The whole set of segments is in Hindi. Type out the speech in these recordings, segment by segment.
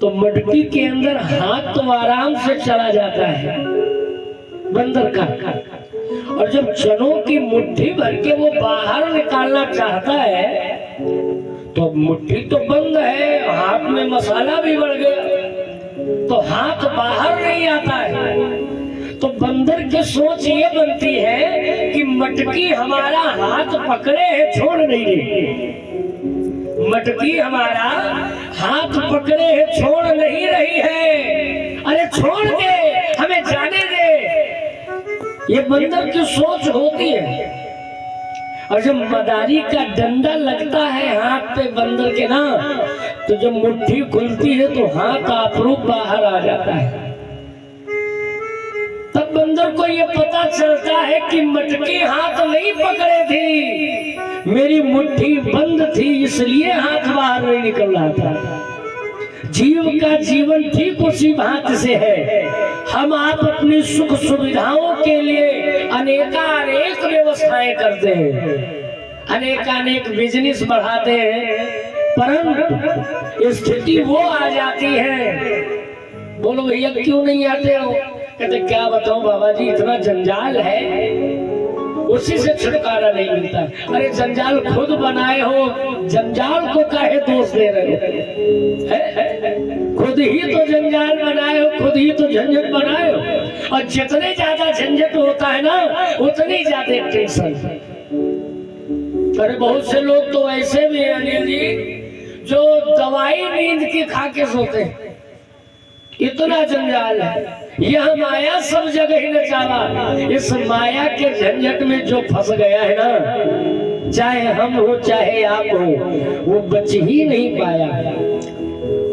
तो मटकी के अंदर हाथ तो आराम से चला जाता है बंदर का, और जब चनों की मुट्ठी भर के वो बाहर निकालना चाहता है तो मुट्ठी तो बंद है, हाथ में मसाला भी बढ़ गया तो हाथ बाहर नहीं आता है। तो बंदर की सोच ये बनती है कि मटकी हमारा हाथ पकड़े है, छोड़ नहीं रही, मटकी हमारा हाथ पकड़े है, छोड़ नहीं रही है, अरे छोड़ दे, हमें जाने दे, ये बंदर की सोच होती है। और जब मदारी का डंडा लगता है हाथ पे बंदर के ना, तो जब मुट्ठी खुलती है तो हाथ आपरूप बाहर आ जाता है। तब बंदर को ये पता चलता है कि मटकी हाथ नहीं पकड़े थी, मेरी मुट्ठी बंद थी, इसलिए हाथ बाहर नहीं निकल रहा था। जीव का जीवन ठीक उसी भांति से है। हम आप अपनी सुख सुविधाओं के लिए अनेकानेक व्यवस्थाएं करते हैं, अनेकानेक बिजनेस बढ़ाते हैं, परंतु स्थिति वो आ जाती है, बोलो भैया क्यों नहीं आते हो? कहते क्या बताऊं बाबा जी, इतना जंजाल है, उसी से छुटकारा नहीं मिलता। अरे जंजाल खुद बनाए हो, जंजाल को काहे दोष दे रहे हो? खुद ही तो जंजाल बनाए हो, खुद ही तो झंझट बनाए हो, और जितने ज्यादा झंझट होता है ना उतनी ज्यादा टेंशन। अरे बहुत से लोग तो ऐसे भी हैं अनिल जी, जो दवाई नींद की खा के सोते हैं, इतना जंजाल है। यह माया सब जगह ही नचावा, इस माया के झंझट में जो फंस गया है ना, चाहे हम हो चाहे आप हो, वो बच ही नहीं पाया।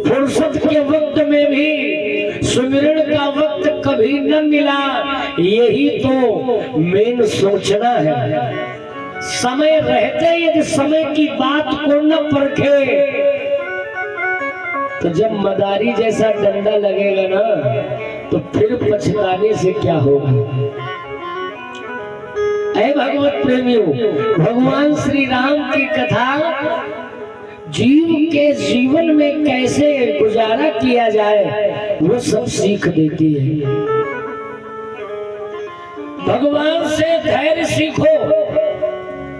फुर्सत के वक्त में भी सुमिरन का वक्त कभी न मिला, यही तो मेन सोचना है। समय रहते यदि समय की बात को न परखे, तो जब मदारी जैसा डंडा लगेगा ना, तो फिर पछताने से क्या होगा। ऐ भगवत प्रेमियों, भगवान श्री राम की कथा जीव के जीवन में कैसे गुजारा किया जाए वो सब सीख देती है। भगवान से धैर्य सीखो,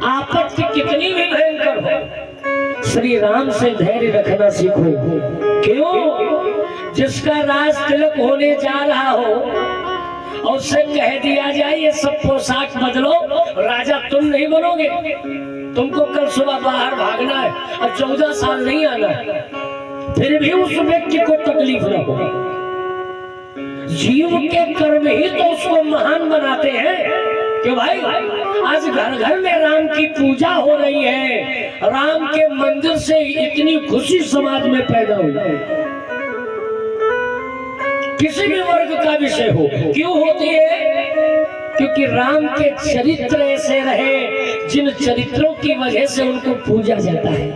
आपत्ति कितनी भी भयंकर हो, श्री राम से धैर्य रखना सीखो। क्यों? जिसका राज तिलक होने जा रहा हो और उससे कह दिया जाए ये सब पोशाक बदलो, राजा तुम नहीं बनोगे, तुमको कल सुबह बाहर भागना है और 14 साल नहीं आना है, फिर भी उस व्यक्ति को तकलीफ न हो। जीव के कर्म ही तो उसको महान बनाते हैं कि भाई आज घर घर में राम की पूजा हो रही है, राम के मंदिर से इतनी खुशी समाज में पैदा हुई है। किसी भी वर्ग का विषय हो, क्यों होती है? क्योंकि राम के चरित्र ऐसे रहे जिन चरित्रों की वजह से उनको पूजा जाता है।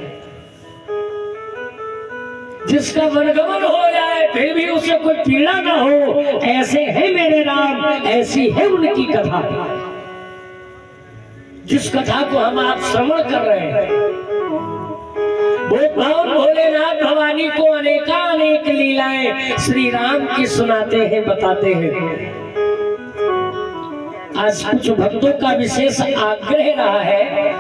जिसका वरगमन हो जाए फिर भी उसे कोई पीड़ा ना हो, ऐसे है मेरे राम, ऐसी है उनकी कथा। जिस कथा को हम आप श्रवण कर रहे हैं, भोलेनाथ भवानी को अनेकानेक लीलाएं श्री राम की सुनाते हैं, बताते हैं। आज कुछ भक्तों का विशेष आग्रह रहा है